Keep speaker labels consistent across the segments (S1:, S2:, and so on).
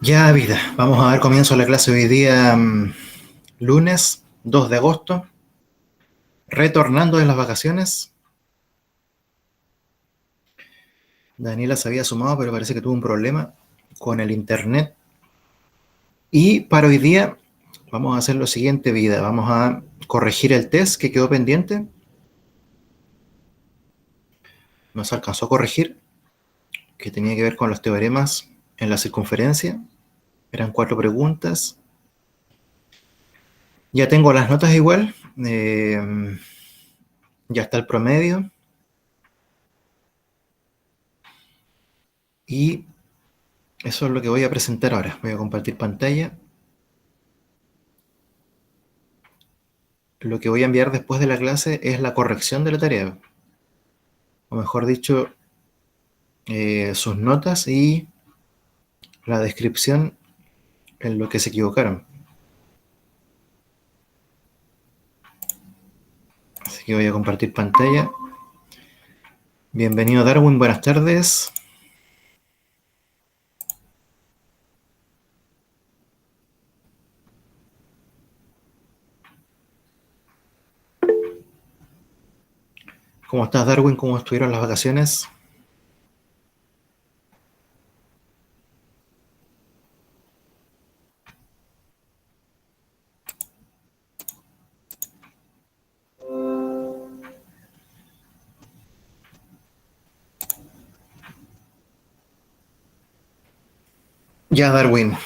S1: Ya, vida, vamos a dar comienzo a la clase hoy día, lunes 2 de agosto, retornando de las vacaciones. Daniela se había sumado, pero parece que tuvo un problema con el internet. Y para hoy día vamos a hacer lo siguiente, vida. Vamos a corregir el test que quedó pendiente. Nos alcanzó a corregir, que tenía que ver con los teoremas en la circunferencia. Eran 4 preguntas. Ya tengo las notas igual. Ya está el promedio. Y eso es lo que voy a presentar ahora. Voy a compartir pantalla. Lo que voy a enviar después de la clase es la corrección de la tarea. O mejor dicho, sus notas y la descripción en lo que se equivocaron. Así que voy a compartir pantalla. Bienvenido Darwin, buenas tardes. ¿Cómo estás, Darwin? ¿Cómo estuvieron las vacaciones? Ya, Darwin.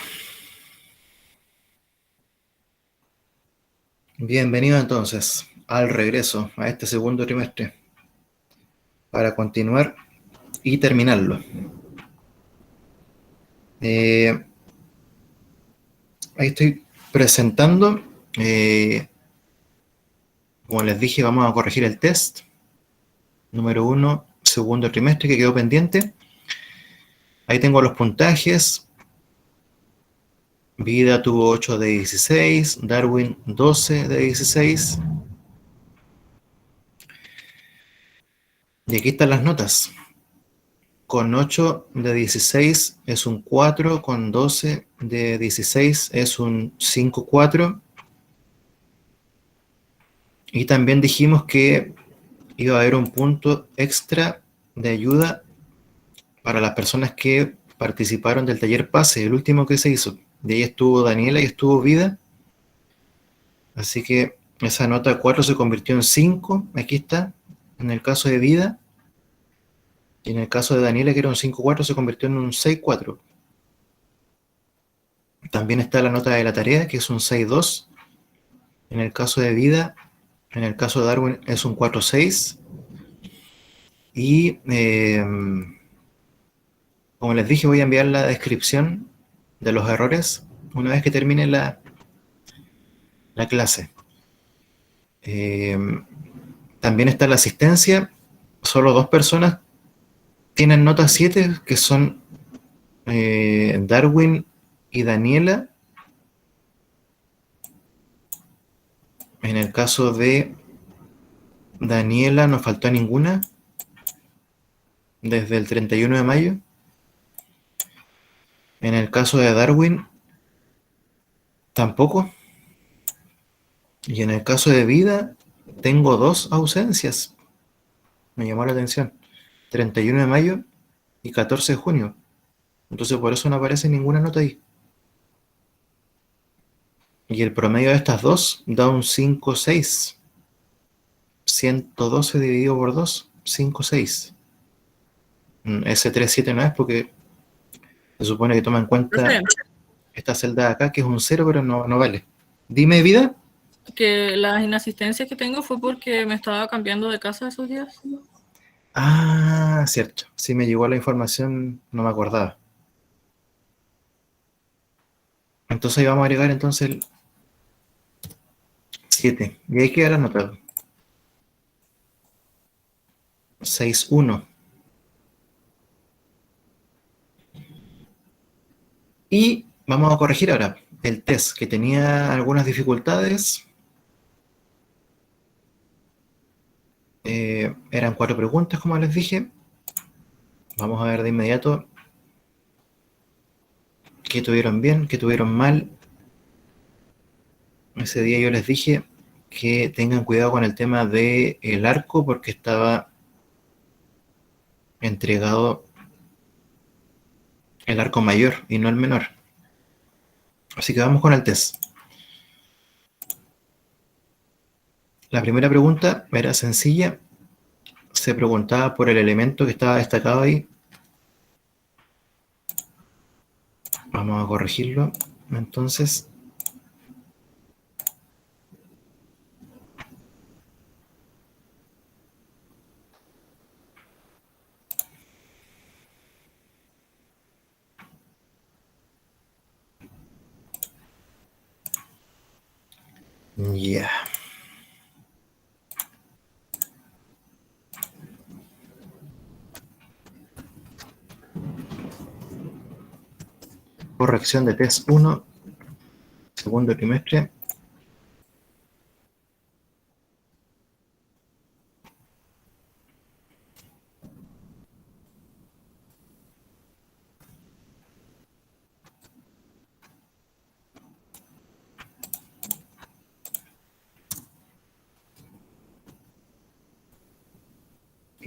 S1: Bienvenido entonces al regreso a este segundo trimestre para continuar y terminarlo. Ahí estoy presentando. Como les dije, vamos a corregir el test número 1, segundo trimestre, que quedó pendiente. Ahí tengo los puntajes. Vida tuvo 8 de 16, Darwin 12 de 16. Y aquí están las notas. Con 8 de 16 es un 4, con 12 de 16 es un 5,4. Y también dijimos que iba a haber un punto extra de ayuda para las personas que participaron del taller PASE, el último que se hizo. De ahí estuvo Daniela y estuvo Vida. Así que esa nota 4 se convirtió en 5. Aquí está, en el caso de Vida. Y en el caso de Daniela, que era un 5,4, se convirtió en un 6,4. También está la nota de la tarea, que es un 6,2. En el caso de Vida, en el caso de Darwin, es un 4,6. Y como les dije, voy a enviar la descripción de los errores una vez que termine la clase. También está la asistencia. Solo 2 personas tienen nota 7, que son Darwin y Daniela. En el caso de Daniela no faltó ninguna desde el 31 de mayo. En el caso de Darwin tampoco. Y en el caso de Vida tengo 2 ausencias. Me llamó la atención. 31 de mayo y 14 de junio. Entonces por eso no aparece ninguna nota ahí. Y el promedio de estas dos da un 5,6. 112 dividido por 2, 5,6. Ese 3,7 no es porque se supone que toma en cuenta
S2: Profe,
S1: esta celda de acá, que es un 0, pero no vale. Dime, Vida.
S2: que las inasistencias que tengo fue porque me estaba cambiando de casa esos días.
S1: Ah, cierto. Sí me llegó la información, no me acordaba. Entonces ahí vamos a agregar entonces el 7. Y ahí queda la nota. 6,1. Y vamos a corregir ahora el test, que tenía algunas dificultades. Eran 4 preguntas, como les dije. Vamos a ver de inmediato qué tuvieron bien, qué tuvieron mal. Ese día yo les dije que tengan cuidado con el tema del arco porque estaba entregado el arco mayor y no el menor. Así que vamos con el test. La primera pregunta era sencilla. Se preguntaba por el elemento que estaba destacado ahí. Vamos a corregirlo. Entonces, ya. Yeah. Corrección de test 1, segundo trimestre.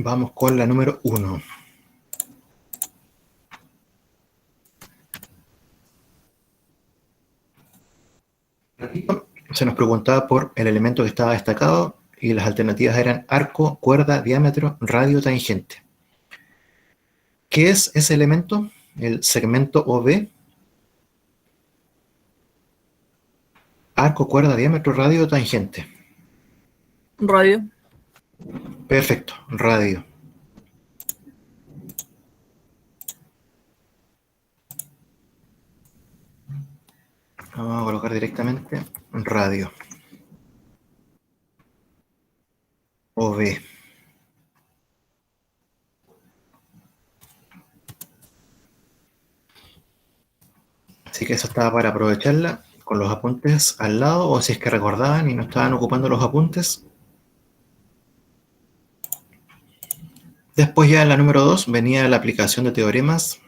S1: Vamos con la número 1. Se nos preguntaba por el elemento que estaba destacado y las alternativas eran arco, cuerda, diámetro, radio, tangente. ¿Qué es ese elemento? El segmento OB. Arco, cuerda, diámetro, radio, tangente.
S2: Radio.
S1: Perfecto, radio. Vamos a colocar directamente radio. OB. Así que eso estaba para aprovecharla con los apuntes al lado, o si es que recordaban y no estaban ocupando los apuntes. Después ya en la número 2 venía la aplicación de teoremas.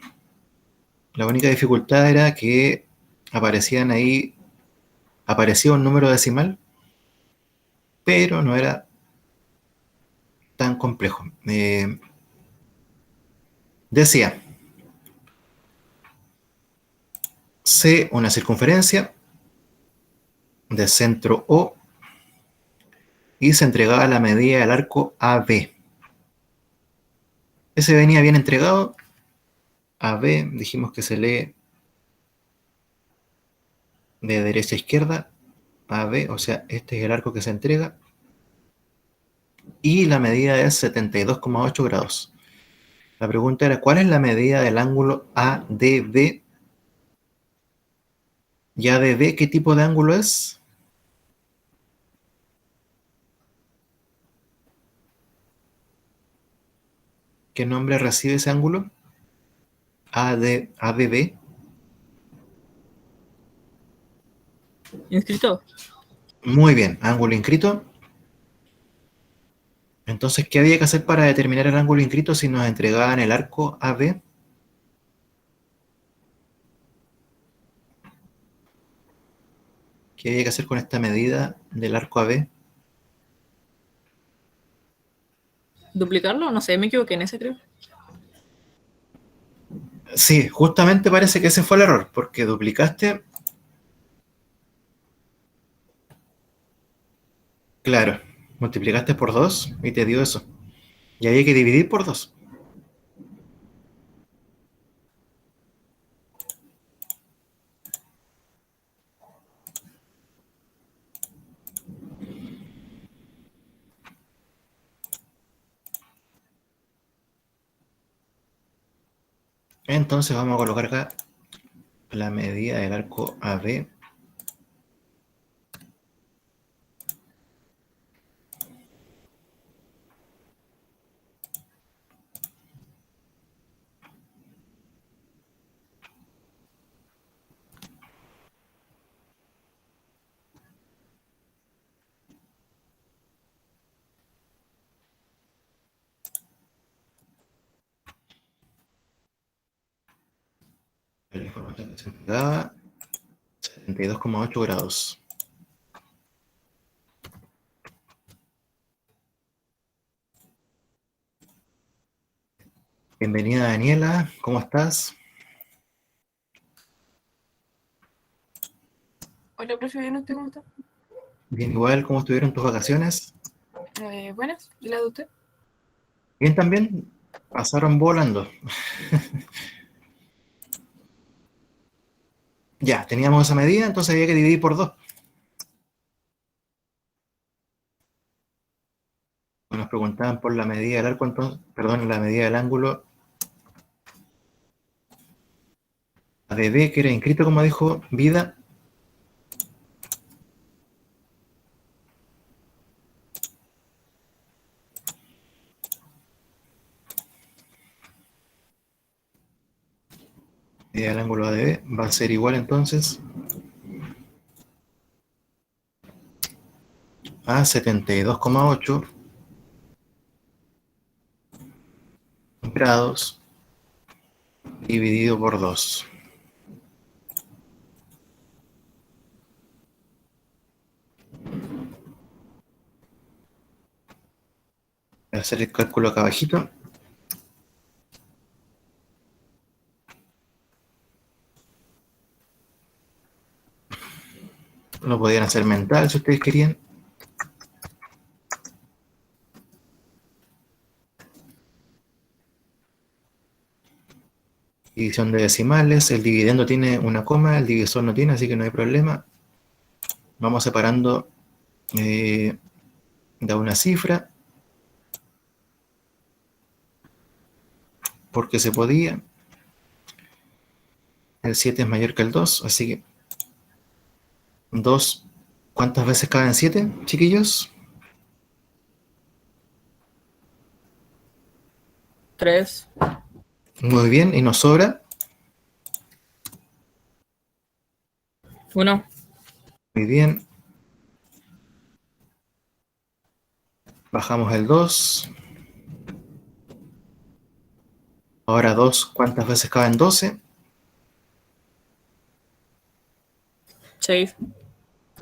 S1: La única dificultad era que aparecían ahí, aparecía un número decimal, pero no era tan complejo. Decía, C una circunferencia de centro O y se entregaba la medida del arco AB. Ese venía bien entregado. AB dijimos que se lee de derecha a izquierda. AB, o sea, este es el arco que se entrega. Y la medida es 72,8 grados. La pregunta era, ¿cuál es la medida del ángulo ADB? ¿Y ADB qué tipo de ángulo es? ¿Qué nombre recibe ese ángulo? ADB.
S2: Inscrito.
S1: Muy bien, ángulo inscrito. Entonces, ¿qué había que hacer para determinar el ángulo inscrito si nos entregaban el arco AB? ¿Qué había que hacer con esta medida del arco AB?
S2: ¿Duplicarlo? No sé, me equivoqué en ese, creo.
S1: Sí, justamente parece que ese fue el error, porque duplicaste, claro, multiplicaste por 2 y te dio eso. Y había que dividir por 2. Entonces vamos a colocar acá la medida del arco AB. Se daba 72,8 grados. Bienvenida Daniela, ¿cómo estás?
S3: Hola, profe, ¿bien usted cómo está?
S1: Bien, igual, ¿cómo estuvieron tus vacaciones?
S3: Buenas, ¿y la de usted?
S1: Bien también, pasaron volando. Ya, teníamos esa medida, entonces había que dividir por 2. Nos preguntaban por la medida del arco, entonces, perdón, la medida del ángulo ADB, que era inscrito, como dijo Vida. Medida del ángulo ADB va a ser igual entonces a 72,8 grados dividido por 2. Voy a hacer el cálculo acá abajito. Lo podían hacer mental si ustedes querían. División de decimales, el dividendo tiene una coma, el divisor no tiene, así que no hay problema. Vamos separando de una cifra, porque se podía. El 7 es mayor que el 2, así que 2, ¿cuántas veces cabe en 7, chiquillos?
S2: 3.
S1: Muy bien, y nos sobra.
S2: 1.
S1: Muy bien. Bajamos el 2. Ahora 2, ¿cuántas veces cabe en 12?
S2: 6.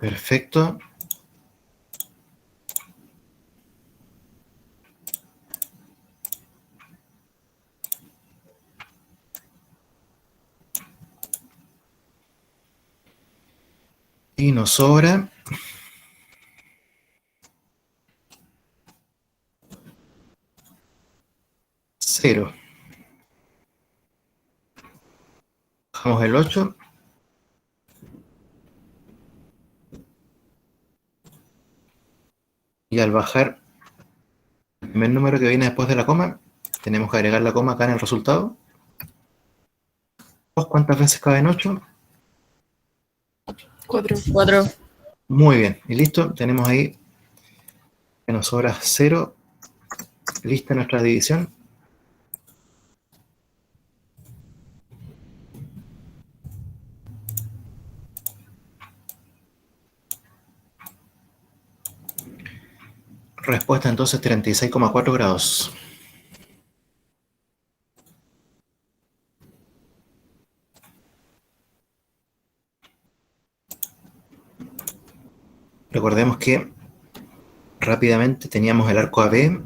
S1: Perfecto. Y nos sobra 0. Bajamos el 8. Y al bajar el primer número que viene después de la coma, tenemos que agregar la coma acá en el resultado. ¿Cuántas veces cabe en 8?
S3: 4.
S2: 4.
S1: Muy bien, y listo, tenemos ahí que nos sobra 0, lista nuestra división. Respuesta entonces 36,4 grados. Recordemos que rápidamente teníamos el arco AB.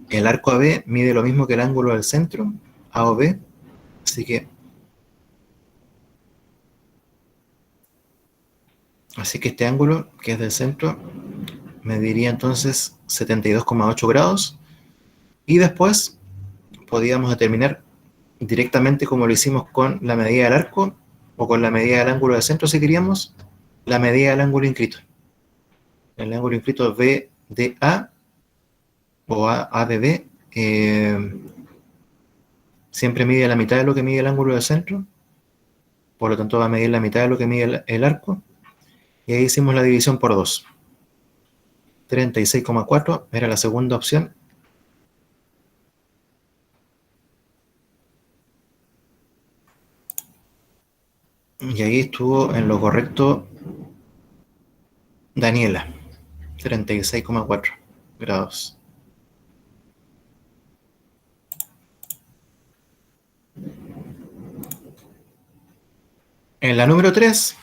S1: El arco AB mide lo mismo que el ángulo del centro, A o B, así que este ángulo, que es del centro, mediría entonces 72,8 grados. Y después podíamos determinar directamente, como lo hicimos con la medida del arco o con la medida del ángulo del centro, si queríamos, la medida del ángulo inscrito. El ángulo inscrito BDA o ADB siempre mide la mitad de lo que mide el ángulo del centro, por lo tanto va a medir la mitad de lo que mide el arco, y ahí hicimos la división por 2. 36,4 era la segunda opción. Y ahí estuvo en lo correcto Daniela, 36,4 grados. En la número 3,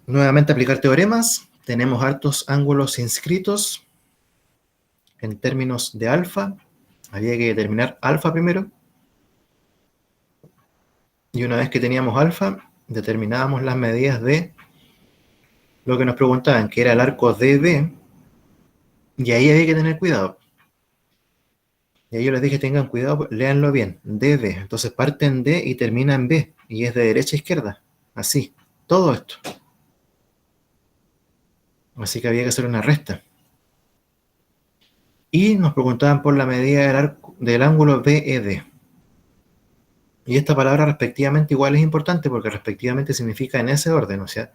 S1: nuevamente aplicar teoremas. Tenemos hartos ángulos inscritos en términos de alfa. Había que determinar alfa primero. Y una vez que teníamos alfa, determinábamos las medidas de lo que nos preguntaban, que era el arco DB. Y ahí había que tener cuidado. Y ahí yo les dije, tengan cuidado, léanlo bien. DB. Entonces parten D y terminan B. Y es de derecha a izquierda. Así. Todo esto. Así que había que hacer una resta. Y nos preguntaban por la medida del ángulo BED. Y esta palabra respectivamente igual es importante porque respectivamente significa en ese orden. O sea,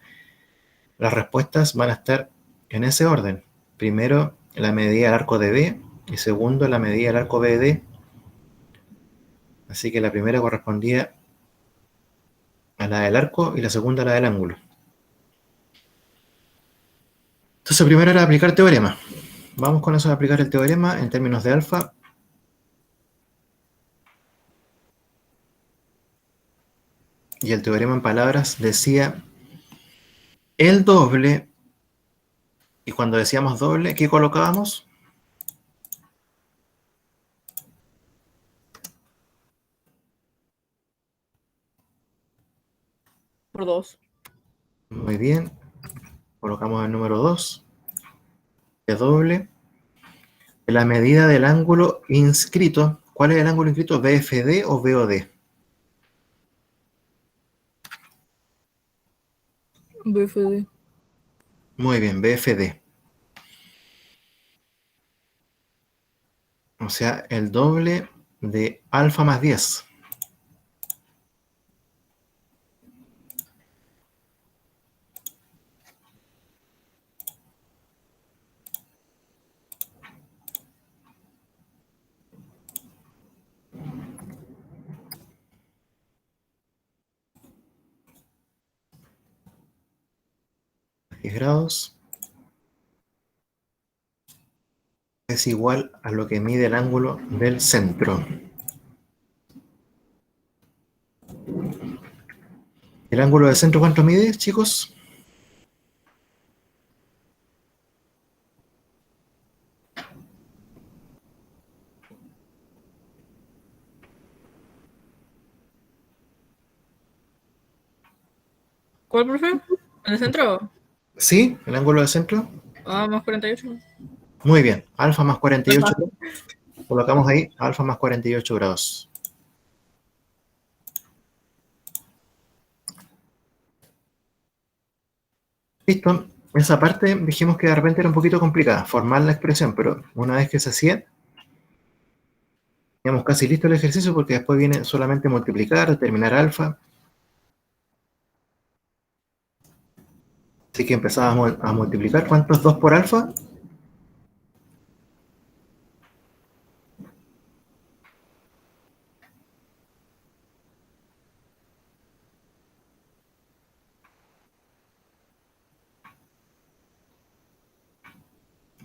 S1: las respuestas van a estar en ese orden. Primero, la medida del arco de B. Y segundo, la medida del arco BD. Así que la primera correspondía a la del arco y la segunda a la del ángulo. Entonces, primero era aplicar teorema. Vamos con eso de aplicar el teorema en términos de alfa. Y el teorema en palabras decía el doble. Y cuando decíamos doble, ¿qué colocábamos?
S2: Por 2.
S1: Muy bien. Colocamos el número 2. De doble. De la medida del ángulo inscrito. ¿Cuál es el ángulo inscrito? ¿BFD o BOD?
S2: BFD.
S1: Muy bien, BFD. O sea, el doble de alfa más 10. Grados es igual a lo que mide el ángulo del centro. ¿El ángulo del centro cuánto mide, chicos?
S2: ¿Cuál, profe? ¿En el centro?
S1: ¿Sí? ¿El ángulo del centro?
S2: Ah, más 48.
S1: Muy bien. Alfa más 48. Colocamos ahí alfa más 48 grados. Listo. Esa parte dijimos que de repente era un poquito complicada, formar la expresión, pero una vez que se hacía, teníamos casi listo el ejercicio porque después viene solamente multiplicar, determinar alfa. Así que empezábamos a multiplicar. ¿Cuánto es 2 por alfa?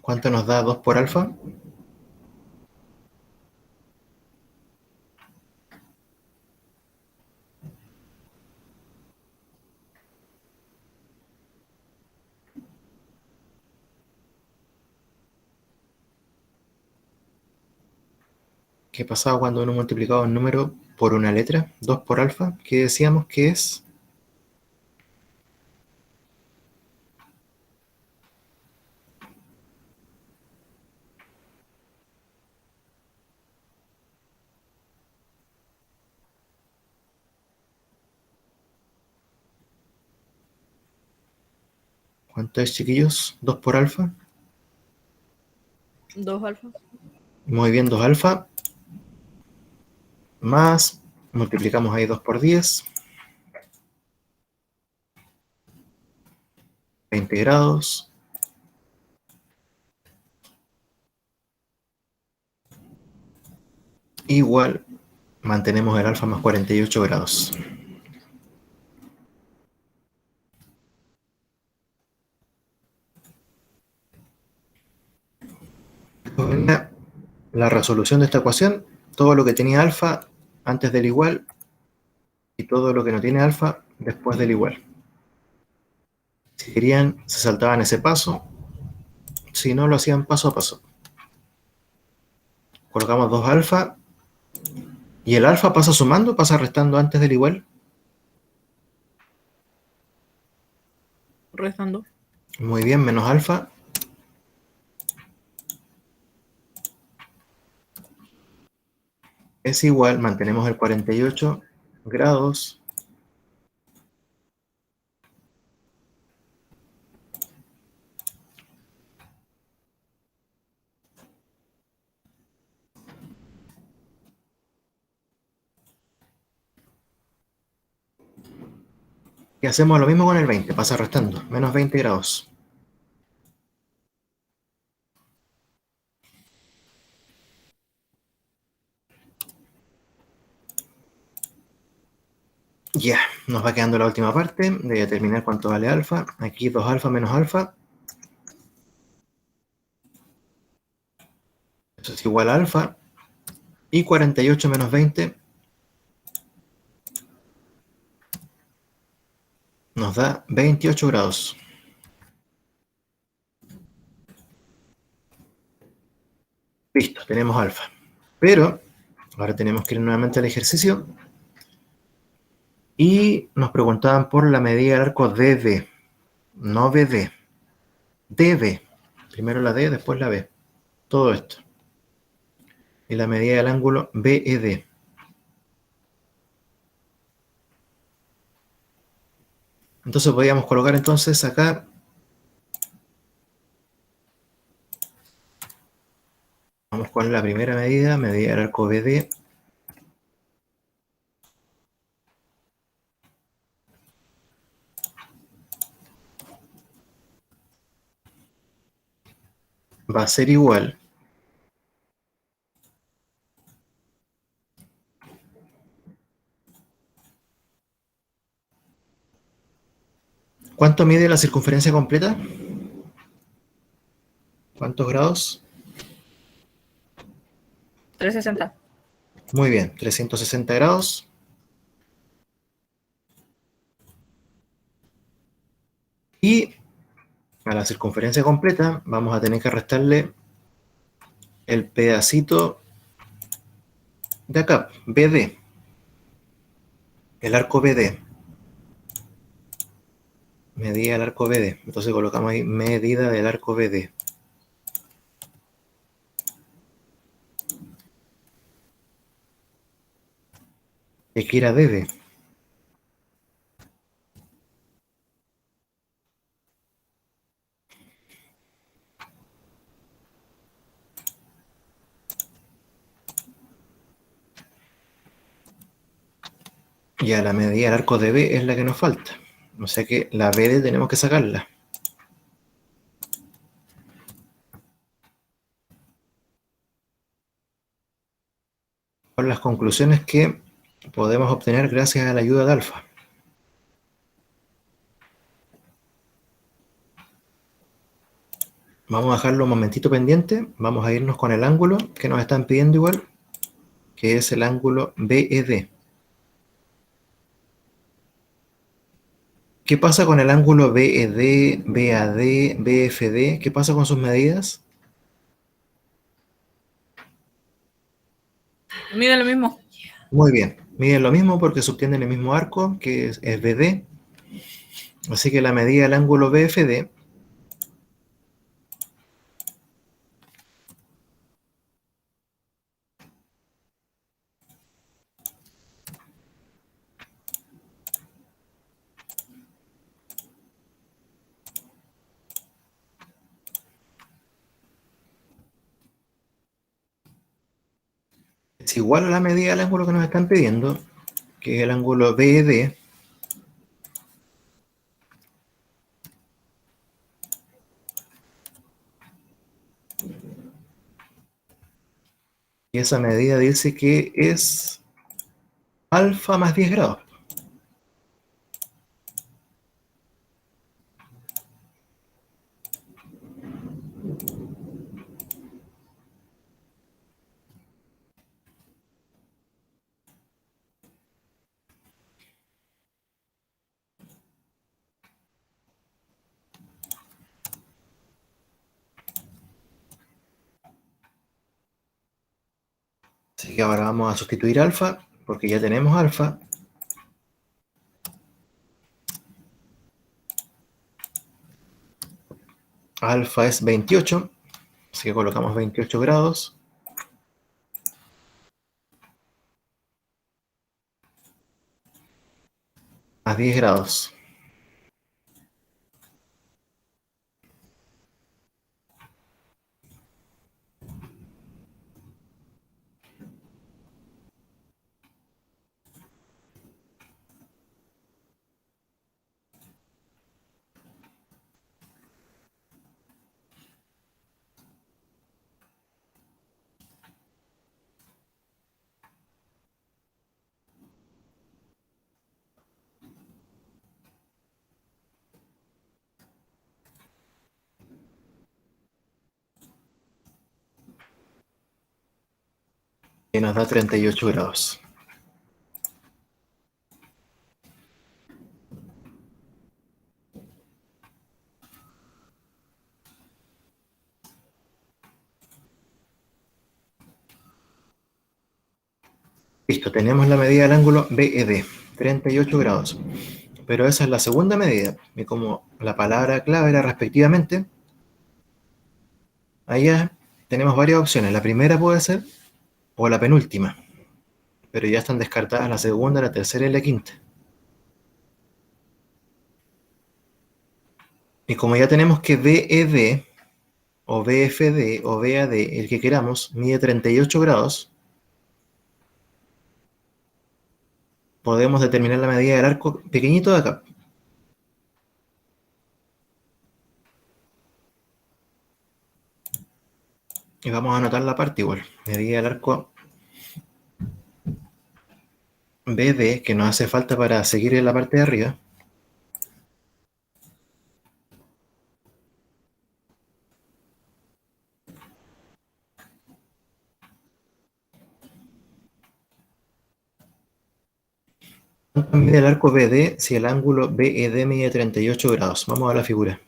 S1: ¿Cuánto nos da 2 por alfa? ¿Qué pasaba cuando uno multiplicaba un número por una letra? 2 por alfa, ¿qué decíamos que es? ¿Cuánto es, chiquillos? 2 por alfa.
S2: 2 alfa.
S1: Muy bien, 2 alfa. Más, multiplicamos ahí 2 por 10. 20 grados. Igual, mantenemos el alfa más 48 grados. La resolución de esta ecuación, todo lo que tenía alfa antes del igual y todo lo que no tiene alfa después del igual. Si querían, se saltaban ese paso, si no, lo hacían paso a paso. Colocamos 2 alfa, y el alfa pasa sumando, pasa restando antes del igual.
S2: Restando.
S1: Muy bien, menos alfa. Es igual, mantenemos el 48 grados. Y hacemos lo mismo con el 20, pasa restando, menos 20 grados. Ya, nos va quedando la última parte de determinar cuánto vale alfa. Aquí 2 alfa menos alfa. Eso es igual a alfa. Y 48 menos 20 nos da 28 grados. Listo, tenemos alfa. Pero ahora tenemos que ir nuevamente al ejercicio. Y nos preguntaban por la medida del arco DD, no BD. DB. Primero la D, después la B. Todo esto. Y la medida del ángulo BED. Entonces podríamos colocar entonces acá vamos con la primera medida del arco BD. Va a ser igual ¿cuánto mide la circunferencia completa? ¿Cuántos grados?
S2: 360.
S1: Muy bien, 360 grados. Y a la circunferencia completa vamos a tener que restarle el pedacito de acá, BD. El arco BD. Medida del arco BD. Entonces colocamos ahí medida del arco BD. Y aquí era DD. Y a la medida del arco DB es la que nos falta. O sea que la BD tenemos que sacarla. Con las conclusiones que podemos obtener gracias a la ayuda de alfa. Vamos a dejarlo un momentito pendiente. Vamos a irnos con el ángulo que nos están pidiendo igual, que es el ángulo BED. ¿Qué pasa con el ángulo BED, BAD, BFD? ¿Qué pasa con sus medidas?
S2: Mide lo mismo.
S1: Muy bien, miden lo mismo porque subtienden el mismo arco, que es BD. Así que la medida del ángulo BFD es igual a la medida del ángulo que nos están pidiendo, que es el ángulo BED. Y esa medida dice que es alfa más 10 grados. Así que ahora vamos a sustituir alfa, porque ya tenemos alfa. Alfa es 28, así que colocamos 28 grados. A 10 grados. Que nos da 38 grados. Listo, tenemos la medida del ángulo BED, 38 grados. Pero esa es la segunda medida. Y como la palabra clave era respectivamente, allá tenemos varias opciones. La primera puede ser, o la penúltima. Pero ya están descartadas la segunda, la tercera y la quinta. Y como ya tenemos que BED, o BFD, o BAD, el que queramos, mide 38 grados, podemos determinar la medida del arco pequeñito de acá. Y vamos a anotar la parte igual. Medida del arco BD, que nos hace falta para seguir en la parte de arriba. ¿Cuánto mide el arco BD si el ángulo BED mide 38 grados? Vamos a la figura.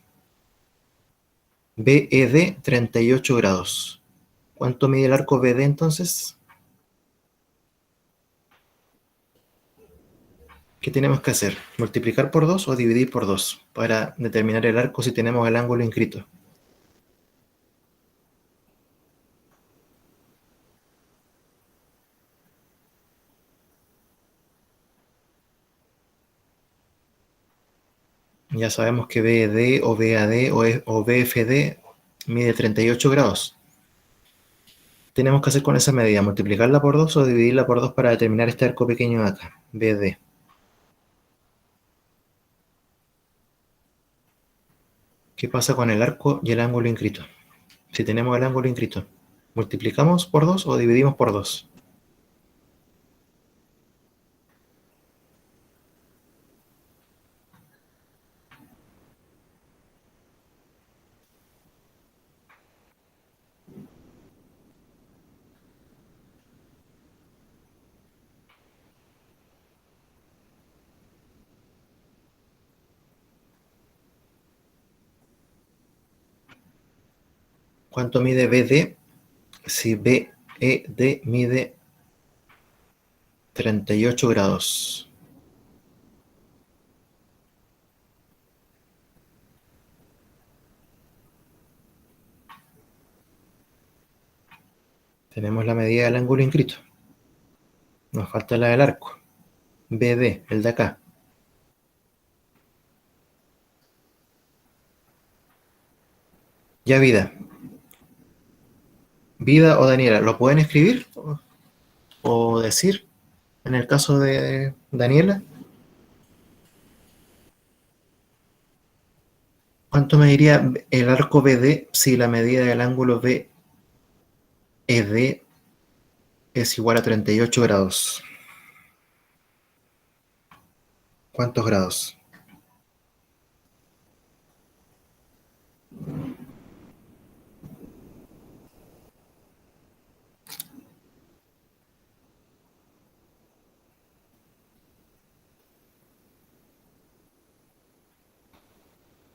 S1: BED 38 grados. ¿Cuánto mide el arco BD entonces? ¿Qué tenemos que hacer? ¿Multiplicar por 2 o dividir por 2 para determinar el arco si tenemos el ángulo inscrito? Ya sabemos que BED o BAD o BFD mide 38 grados. Tenemos que hacer con esa medida, multiplicarla por 2 o dividirla por 2 para determinar este arco pequeño de acá, BD. ¿Qué pasa con el arco y el ángulo inscrito? Si tenemos el ángulo inscrito, ¿multiplicamos por 2 o dividimos por 2? ¿Cuánto mide BD? Si BED mide 38 grados. Tenemos la medida del ángulo inscrito. Nos falta la del arco. BD, el de acá. Ya Vida. Vida o Daniela, ¿lo pueden escribir o decir en el caso de Daniela? ¿Cuánto mediría el arco BD si la medida del ángulo BED es igual a 38 grados? ¿Cuántos grados?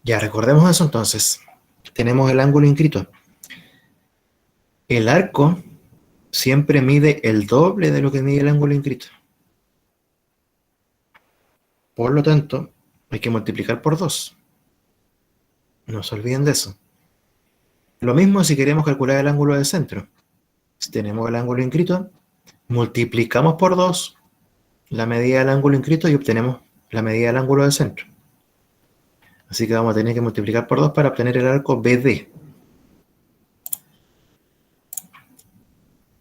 S1: Ya, recordemos eso entonces. Tenemos el ángulo inscrito. El arco, siempre mide el doble de lo que mide el ángulo inscrito. Por lo tanto, hay que multiplicar por 2. No se olviden de eso. Lo mismo si queremos calcular el ángulo del centro. Si tenemos el ángulo inscrito, multiplicamos por 2 la medida del ángulo inscrito y obtenemos la medida del ángulo del centro. Así que vamos a tener que multiplicar por 2 para obtener el arco BD.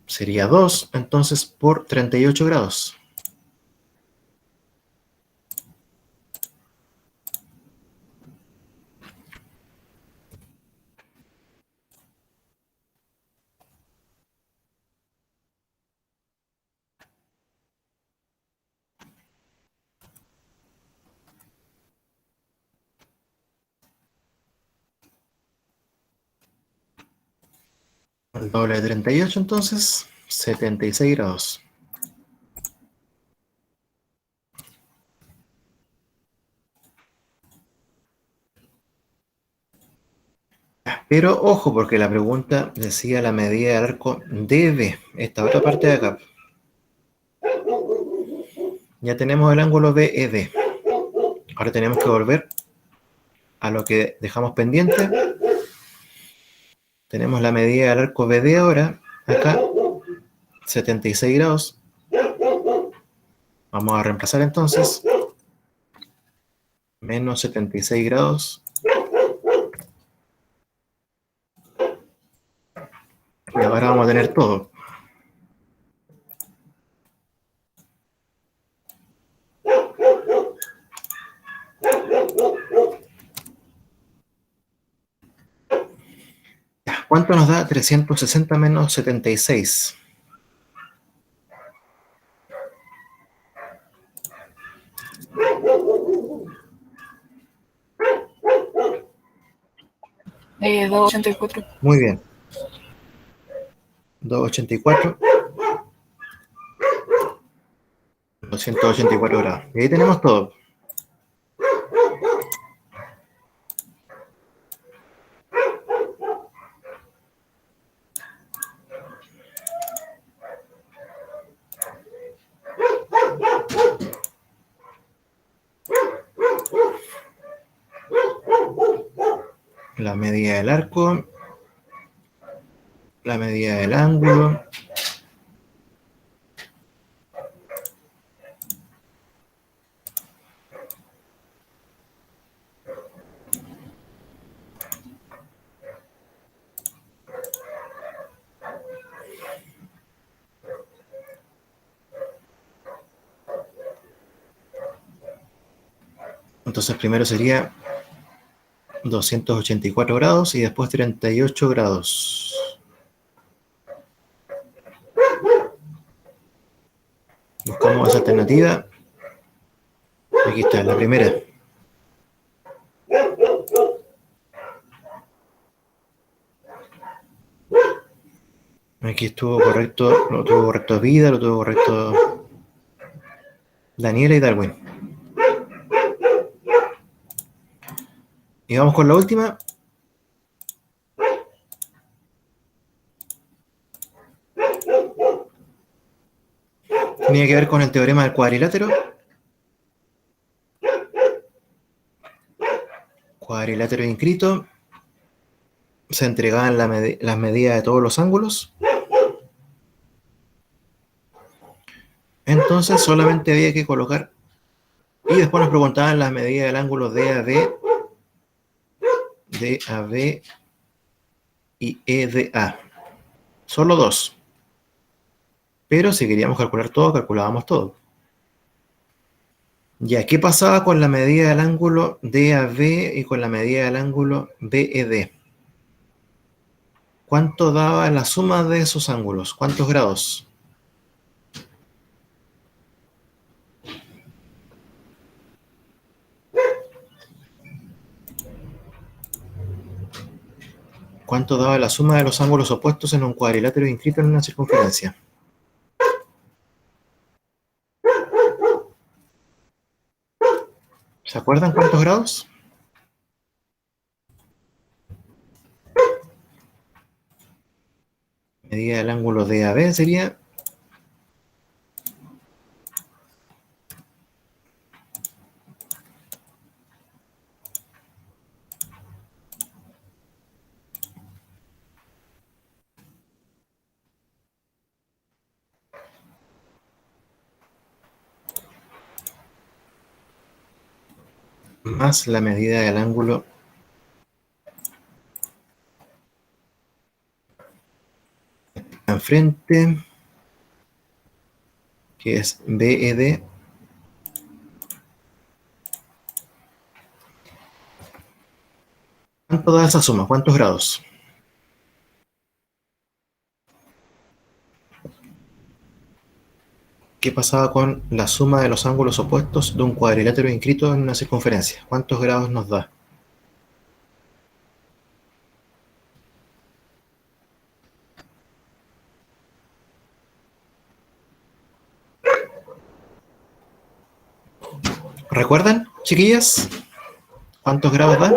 S1: Sería 2, entonces, por 38 grados. El doble de 38, entonces, 76 grados. Pero ojo, porque la pregunta decía la medida del arco DB, esta otra parte de acá. Ya tenemos el ángulo BED. Ahora tenemos que volver a lo que dejamos pendiente. Tenemos la medida del arco BD ahora, acá, 76 grados. Vamos a reemplazar entonces. Menos 76 grados. Y ahora vamos a tener todo. ¿Cuánto nos da 360 menos 76?
S3: Eh, 284.
S1: Muy bien. 284. 284 grados. Y ahí tenemos todo. La medida del arco, la medida del ángulo, entonces primero sería 284 grados y después 38 grados. Buscamos esa alternativa. Aquí está, la primera. Aquí estuvo correcto, lo tuvo correcto Vida, lo tuvo correcto Daniela y Darwin. Y vamos con la última. Tenía que ver con el teorema del cuadrilátero. Cuadrilátero inscrito. Se entregaban las medidas de todos los ángulos. Entonces solamente había que colocar. Y después nos preguntaban las medidas del ángulo DAB, DAB y EDA. Solo dos. Pero si queríamos calcular todo, calculábamos todo. Ya, ¿qué pasaba con la medida del ángulo DAB y con la medida del ángulo BED? ¿Cuánto daba la suma de esos ángulos? ¿Cuántos grados? ¿Cuánto daba la suma de los ángulos opuestos en un cuadrilátero inscrito en una circunferencia? ¿Se acuerdan cuántos grados? medida del ángulo DAB sería más la medida del ángulo enfrente, que es BED. ¿Cuánto da esa suma? ¿Cuántos grados? ¿Qué pasaba con la suma de los ángulos opuestos de un cuadrilátero inscrito en una circunferencia? ¿Cuántos grados nos da? ¿Recuerdan, chiquillas? ¿Cuántos grados da?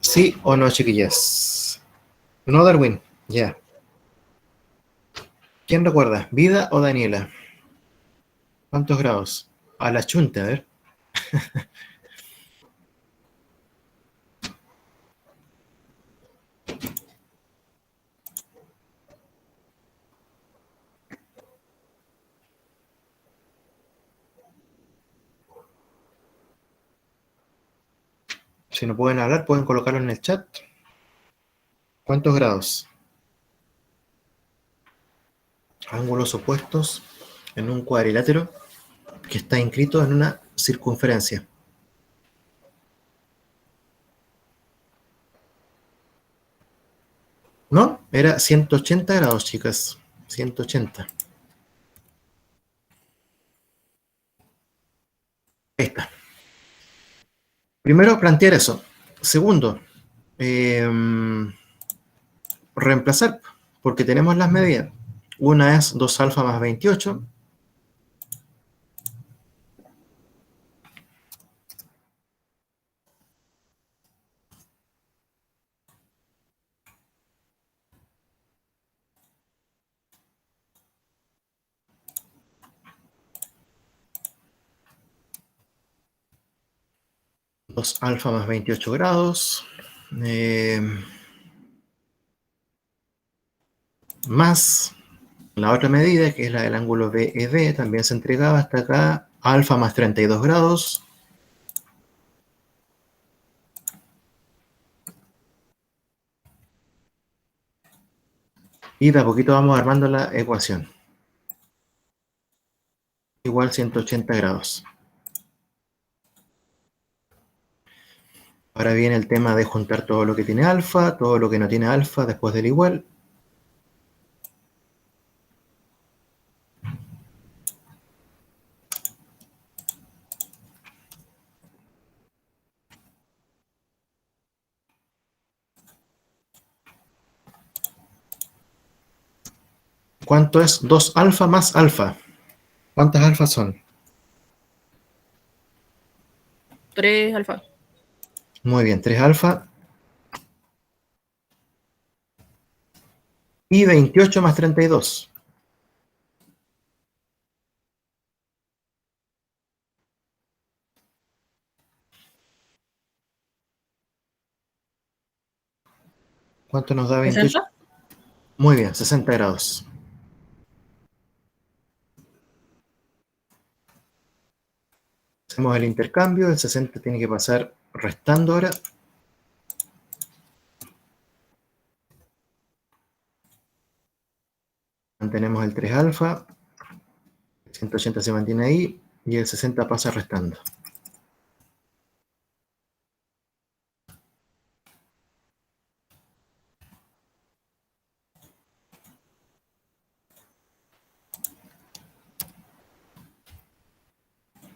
S1: ¿Sí o no, chiquillas? No, Darwin. Ya. ¿Quién recuerda? ¿Vida o Daniela? ¿Cuántos grados? A la chunta, a ver. Si no pueden hablar, pueden colocarlo en el chat. ¿Cuántos grados? Ángulos opuestos en un cuadrilátero que está inscrito en una circunferencia. ¿No? Era 180 grados, chicas. 180. Ahí está. Primero, plantear eso. Segundo, reemplazar, porque tenemos las medidas. Una es 2 alfa más 28. Dos alfa más 28 grados. Más la otra medida, que es la del ángulo BED, también se entregaba hasta acá. Alfa más 32 grados. Y de a poquito vamos armando la ecuación. Igual 180 grados. Ahora viene el tema de juntar todo lo que tiene alfa, todo lo que no tiene alfa después del igual. ¿Cuánto es 2 alfa más alfa? ¿Cuántas alfas son?
S2: 3 alfa.
S1: Muy bien, 3 alfa. Y 28 más 32. ¿Cuánto nos da 28?
S2: 60.
S1: Muy bien, 60 grados. Hacemos el intercambio, el 60 tiene que pasar restando ahora. Mantenemos el 3 alfa, el 180 se mantiene ahí y el 60 pasa restando.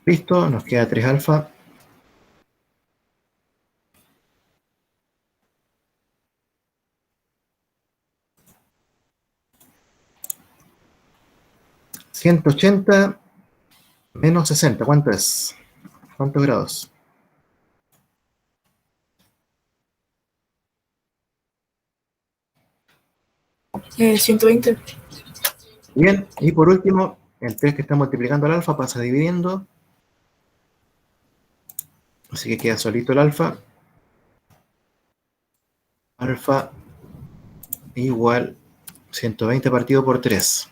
S1: Listo, nos queda 3 alfa. 180 menos 60, ¿cuánto es? ¿Cuántos grados?
S3: 120.
S1: Bien, y por último, el 3 que está multiplicando al alfa pasa dividiendo. Así que queda solito el alfa. Alfa igual 120 partido por 3.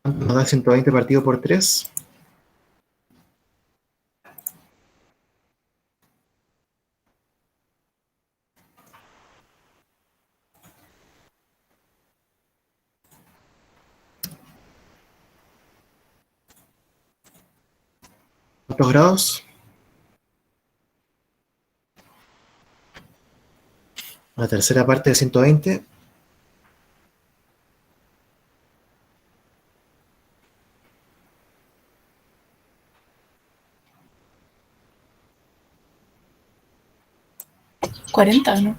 S1: ¿Cuánto nos da 120 partido por 3? ¿Cuántos grados? La tercera parte de 120.
S3: ¿40, no?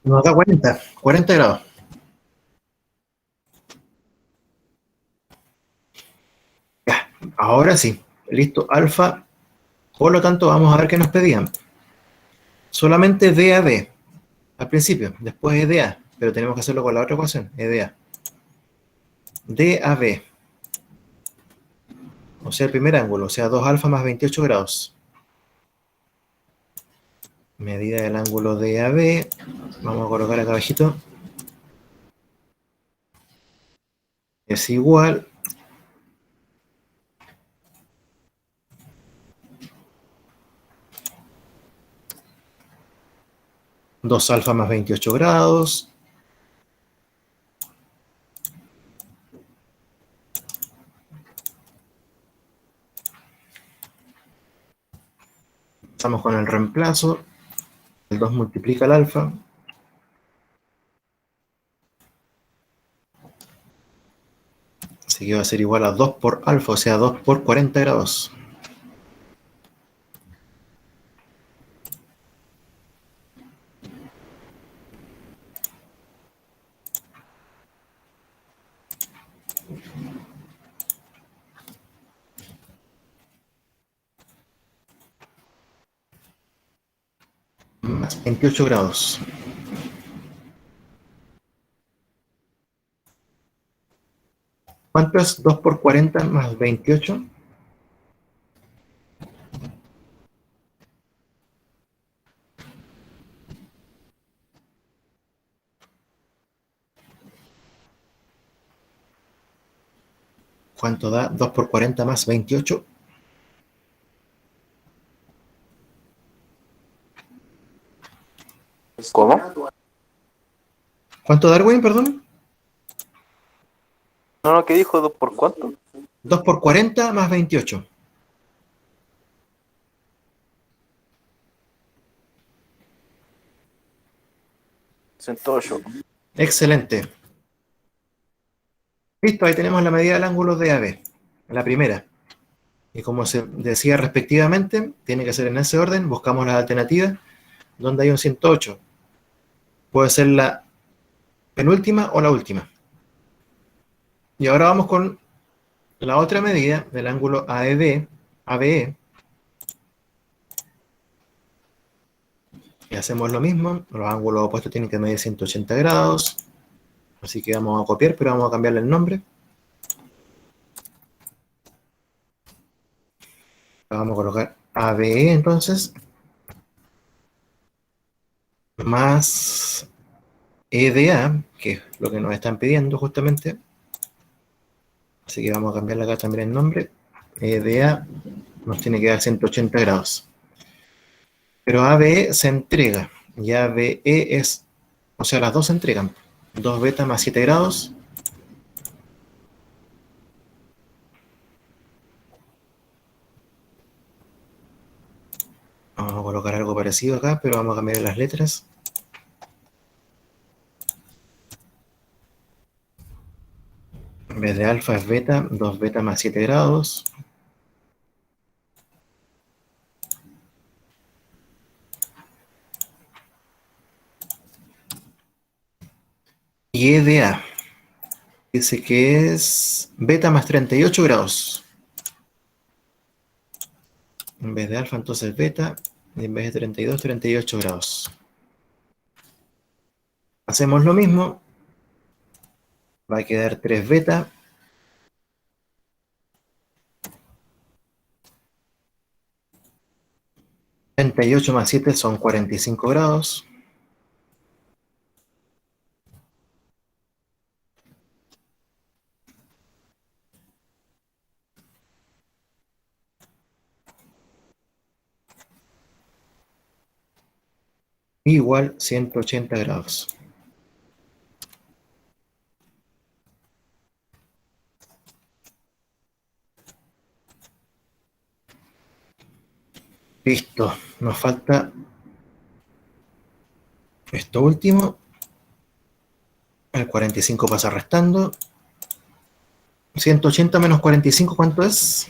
S1: Nos da 40 grados. Ya, ahora sí. Listo, alfa. Por lo tanto, vamos a ver qué nos pedían. Solamente D a B al principio, después E de A, pero tenemos que hacerlo con la otra ecuación, E de A. D a B, o sea, el primer ángulo, o sea, 2 alfa más 28 grados. Medida del ángulo D a B, vamos a colocar acá abajito. Es igual a 2 alfa más 28 grados. Estamos con el reemplazo. El 2 multiplica el alfa. Así que va a ser igual a 2 por alfa, o sea, 2 por 40 grados. Más 28 grados. ¿Cuánto es 2 por 40 más 28? ¿Cuánto da 2 por 40 más 28?
S4: ¿Cómo?
S1: ¿Cuánto, Darwin, perdón?
S4: No, no, ¿qué dijo? ¿2 por cuánto?
S1: 2 por 40 más 28.
S4: $108.
S1: Excelente. Listo, ahí tenemos la medida del ángulo de AB, la primera. Y como se decía respectivamente, tiene que ser en ese orden, buscamos las alternativas, donde hay un 108. Puede ser la penúltima o la última. Y ahora vamos con la otra medida del ángulo AED, ABE. Y hacemos lo mismo, los ángulos opuestos tienen que medir 180 grados. Así que vamos a copiar, pero vamos a cambiarle el nombre. Vamos a colocar ABE entonces, más EDA, que es lo que nos están pidiendo justamente. Así que vamos a cambiarle acá también el nombre. EDA nos tiene que dar 180 grados. Pero ABE se entrega. Y ABE es, o sea, las dos se entregan. 2 beta más 7 grados. Vamos a colocar algo parecido acá, pero vamos a cambiar las letras. En vez de alfa es beta, 2 beta más 7 grados. Y EDA. Dice que es beta más 38 grados. En vez de alfa, entonces beta. Y en vez de 32, 38 grados. Hacemos lo mismo. Va a quedar 3 beta. 38 más 7 son 45 grados. Igual 180 grados. Listo. Nos falta esto último. El 45 pasa restando. 180 menos 45, ¿cuánto es?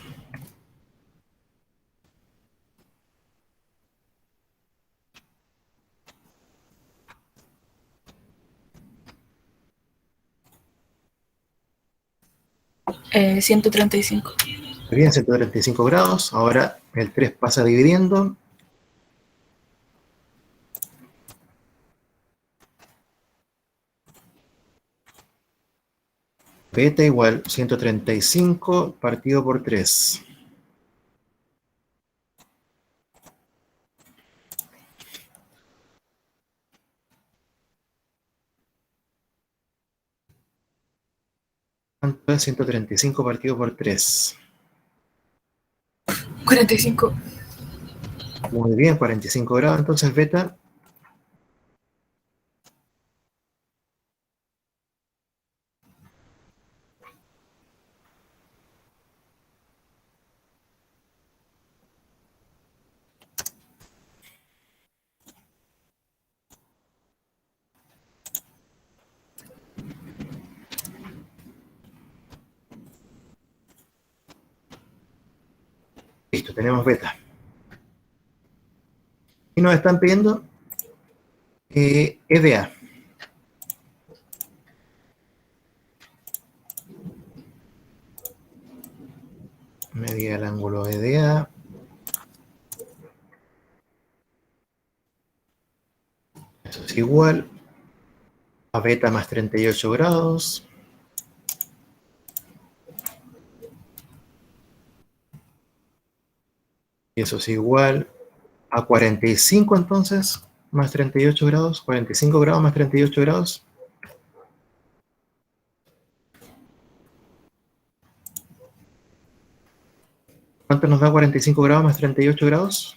S3: Eh, 135.
S1: Bien, 135 grados. Ahora el 3 pasa dividiendo. Beta igual 135 partido por 3. ¿Cuánto es 135 partido por 3?
S3: 45.
S1: Muy bien, 45 grados. Entonces beta. Listo, tenemos beta. Y nos están pidiendo EDA. Medida el ángulo EDA. Eso es igual a beta más 38 grados. Y eso es igual a 45 entonces, más 38 grados. 45 grados más 38 grados. ¿Cuánto nos da 45 grados más 38 grados?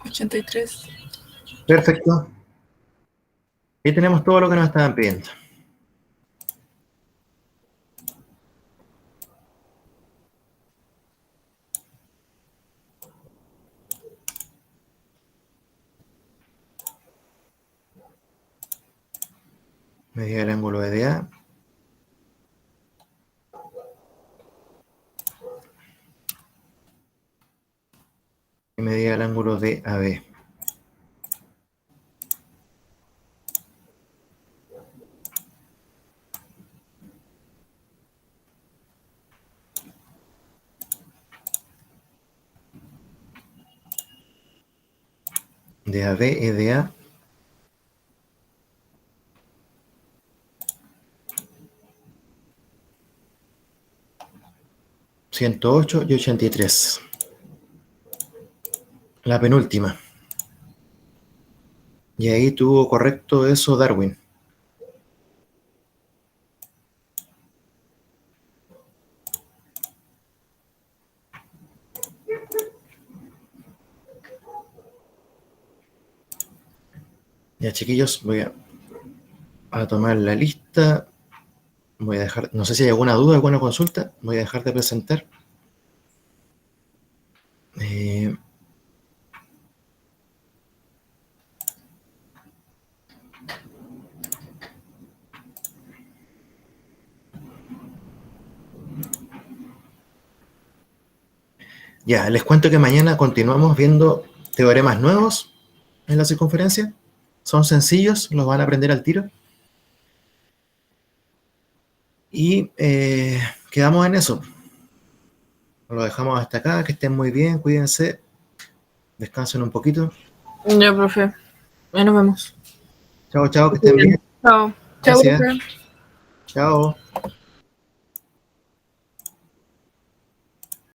S3: $83.
S1: Perfecto. Ahí tenemos todo lo que nos estaban pidiendo. Medida el ángulo EDA. Y medida el ángulo DAB. DAB, EDA. 108 y 83. La penúltima. Y ahí tuvo correcto eso Darwin. Ya, chiquillos, voy a tomar la lista. Voy a dejar, no sé si hay alguna duda, alguna consulta. Voy a dejar de presentar. Eh, Ya, les cuento que mañana continuamos viendo teoremas nuevos en la circunferencia. Son sencillos, los van a aprender al tiro. Y quedamos en eso. Lo dejamos hasta acá, que estén muy bien, cuídense, descansen un poquito.
S2: Ya, profe. Ya nos vemos.
S1: Chao, chao, que estén bien.
S2: Chao.
S3: Chao,
S1: Gracias.
S3: profe.
S1: Chao.